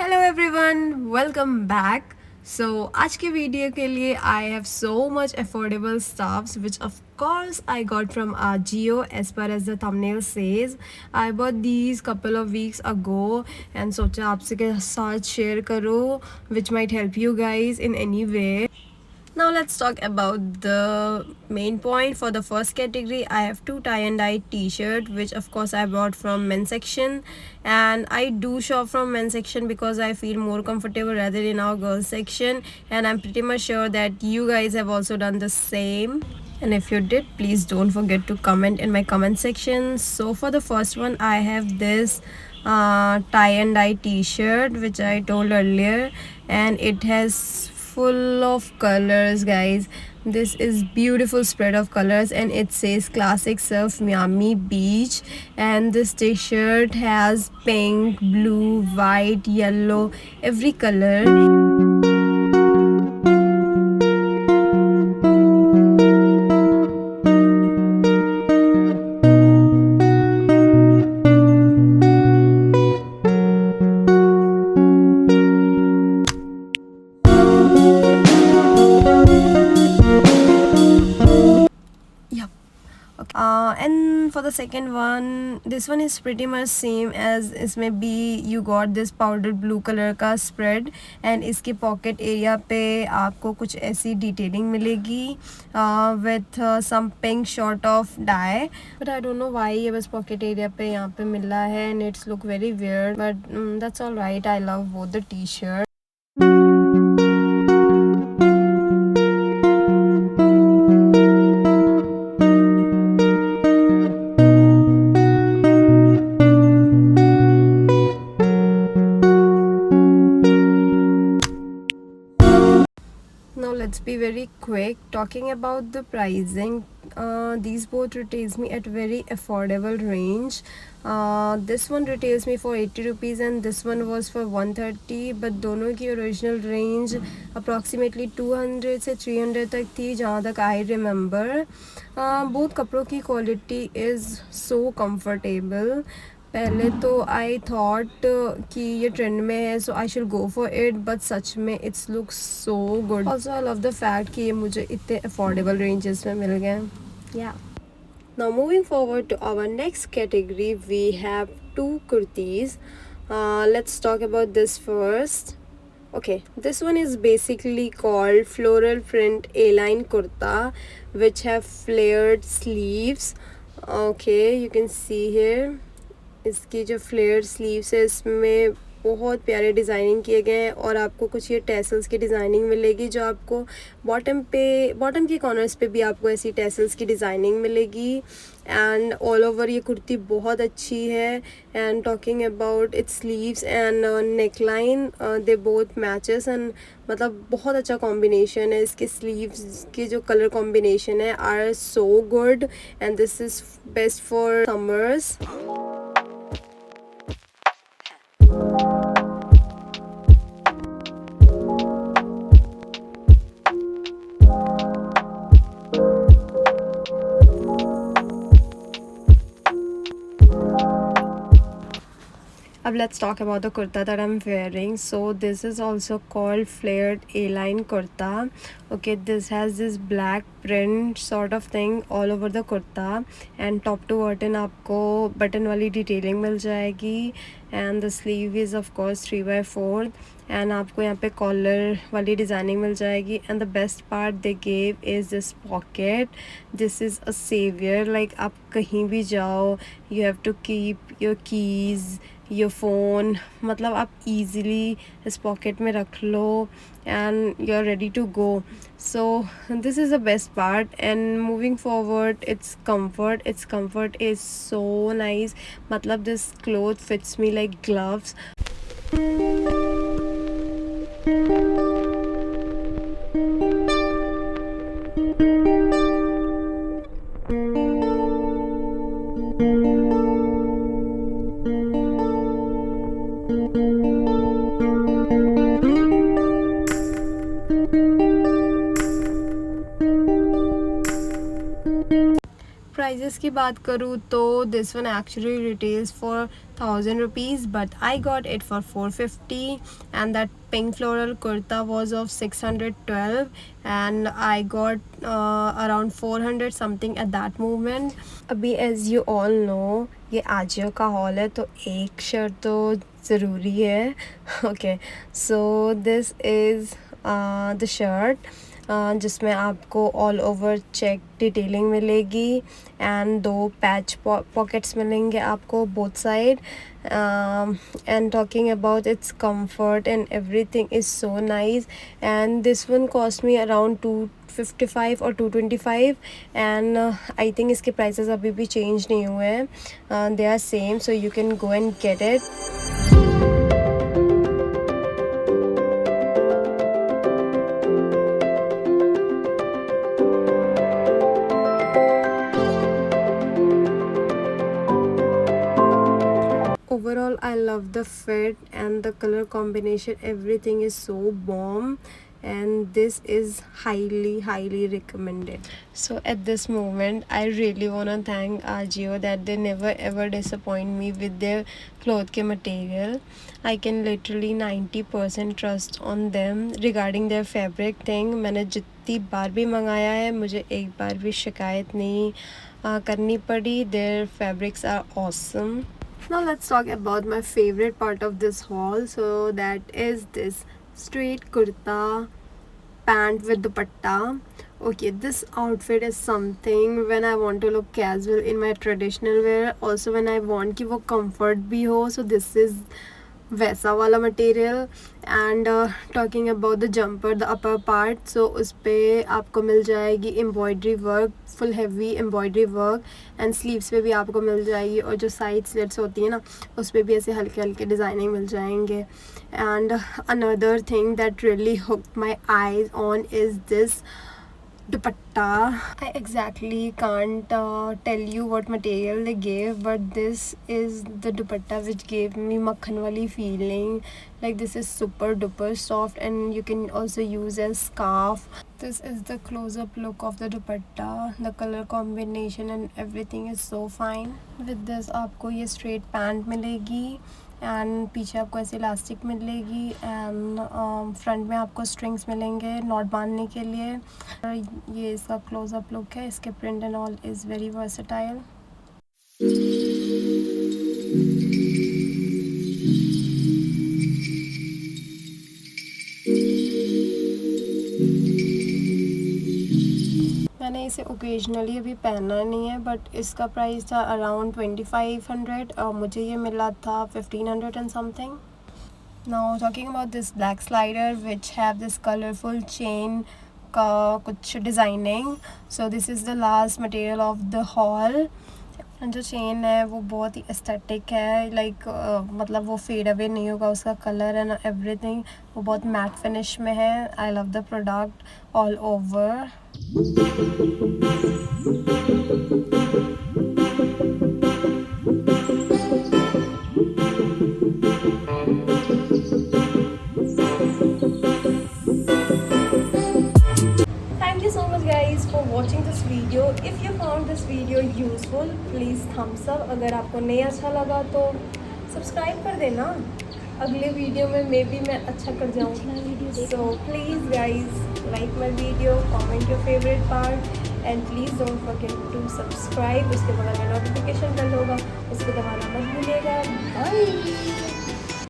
Hello everyone, welcome back. So आज के video के लिए I have so much affordable stuffs which of course I got from Ajio as per as the thumbnail says. I bought these couple of weeks ago and सोचा आपसे के साथ share करो which might help you guys in any way. Now let's talk about the main point. For the first category, I have two tie and dye t-shirt which of course I bought from men's section, and I do shop from men's section because I feel more comfortable rather than our girls section, and I'm pretty much sure that you guys have also done the same. And if you did, please don't forget to comment in my comment section. So for the first one, I have this tie and dye t-shirt which I told earlier, and it has full of colors, guys. This is beautiful spread of colors, and it says classic surf Miami Beach. And this t-shirt has pink, blue, white, yellow, every color. And for the second one, this one is pretty much same as इसमें भी you got this powder blue color का spread, and इसके pocket area पे आपको कुछ ऐसी detailing मिलेगी with some pink short of dye, but I don't know why ये बस pocket area पे यहाँ पे मिला है and it's look very weird, but that's alright. I love both the t-shirt. Now let's be very quick talking about the pricing. These both retails me at very affordable range. This one retails me for 80 rupees and this one was for 130, but दोनों की original range approximately 200 से 300 तक थी जहाँ तक I remember. Both कपड़ों की quality is so comfortable. पहले तो आई थॉट कि ये ट्रेंड में है so I should go for it, but सच में it's look so good. Also I love the fact कि ये मुझे इतने अफोर्डेबल रेंजेस में मिल गए. या now moving forward to our next category, we have two kurtis. Let's talk about this first. Okay, this one is basically called Floral Print Aline kurta, which have flared sleeves. Okay, you can see here. इसकी जो flare sleeves है इसमें बहुत प्यारे designing किए गए हैं और आपको कुछ ये टैसल्स की डिज़ाइनिंग मिलेगी जो आपको बॉटम के कॉर्नर्स पे भी आपको ऐसी टैसल्स की डिज़ाइनिंग मिलेगी. एंड ऑल ओवर ये कुर्ती बहुत अच्छी है. And talking about its sleeves and neckline, they both matches, and मतलब बहुत अच्छा कॉम्बिनेशन है. इसके स्लीव्स के जो कलर कॉम्बिनेशन है are so good, and this is best for summers. अब let's talk about the kurta that I'm wearing. So this is also called flared A-line kurta. Okay, this has this black print sort of thing all over the kurta, and top to bottom आपको button वाली detailing मिल जाएगी, and the sleeve is of course 3/4, and आपको यहाँ पे collar वाली designing मिल जाएगी. And the best part they gave is this pocket. This is a savior. Like आप कहीं भी जाओ, you have to keep your keys, your phone, मतलब आप easily इस pocket में रख लो and you're ready to go. So this is the best part. And moving forward, its comfort is so nice. मतलब this cloth fits me like gloves. Prices की बात करूँ तो this one actually retails for 1000 rupees, but I got it for 450, and that pink floral kurta was of 612, and I got around 400 something at that moment. अभी as you all know ये आजियो का hall है तो एक shirt तो ज़रूरी है. Okay, so this is the shirt जिसमें आपको ऑल ओवर चेक डिटेलिंग मिलेगी एंड 2 पैच पॉकेट्स मिलेंगे आपको both side. And talking about its comfort and everything is so nice, and this one cost me around 255 or 225, and I think इसके prices अभी भी change नहीं हुए हैं. They are same, so you can go and get it. Overall, I love the fit and the color combination. Everything is so bomb, and this is highly recommended. So at this moment, I really wanna thank Ajio that they never ever disappoint me with their cloth ke material. I can literally 90% trust on them regarding their fabric thing. मैंने जितनी बार भी मंगाया है मुझे एक बार भी शिकायत नहीं करनी पड़ी. Their fabrics are awesome. Now let's talk about my favorite part of this haul. So that is this straight kurta pant with dupatta. Okay, this outfit is something when I want to look casual in my traditional wear, also when I want कि वो comfort भी हो. So this is वैसा वाला मटेरियल. And talking about the jumper, the upper part, so उस पर आपको मिल जाएगी embroidery work, full heavy embroidery work, and sleeves पे भी आपको मिल जाएगी, और जो साइड स्लिट्स होती है ना उस पर भी ऐसे हल्के हल्के डिज़ाइनिंग मिल जाएंगे. And another thing that really hooked my eyes on is this dupatta. I exactly can't tell you what material they gave, but this is the dupatta which gave me makhan wali feeling. Like this is super duper soft, and you can also use as scarf. This is the close-up look of the dupatta. The color combination and everything is so fine. With this आपको ये straight pant मिलेगी, and पीछे आपको ऐसे elastic मिलेगी, and front में आपको strings मिलेंगे नॉट बांधने के लिए. ये इसका क्लोजअप लुक है. इसके print and all is very versatile. मैंने इसे ओकेजनली अभी पहना नहीं है, बट इसका प्राइस था अराउंड 2500 और मुझे ये मिला था 1500 and something. Now talking about this black slider which have this colourful chain का कुछ designing. So this is the last material of the hall. And जो चेन है वो बहुत ही एस्थेटिक है. लाइक मतलब वो फेड अवे नहीं होगा, उसका कलर एंड एवरीथिंग वो बहुत मैट फिनिश में है. आई love the product all over. watching this video. If you found this video useful, please thumbs up. अगर आपको नहीं अच्छा लगा तो सब्सक्राइब कर देना. अगले वीडियो में मे बी मैं अच्छा कर जाऊँ. So please guys, like my video, comment your favorite part, and please don't forget to subscribe. उसके बगल में नोटिफिकेशन बेल होगा, उसको दबाना मत भूलिएगा. Bye.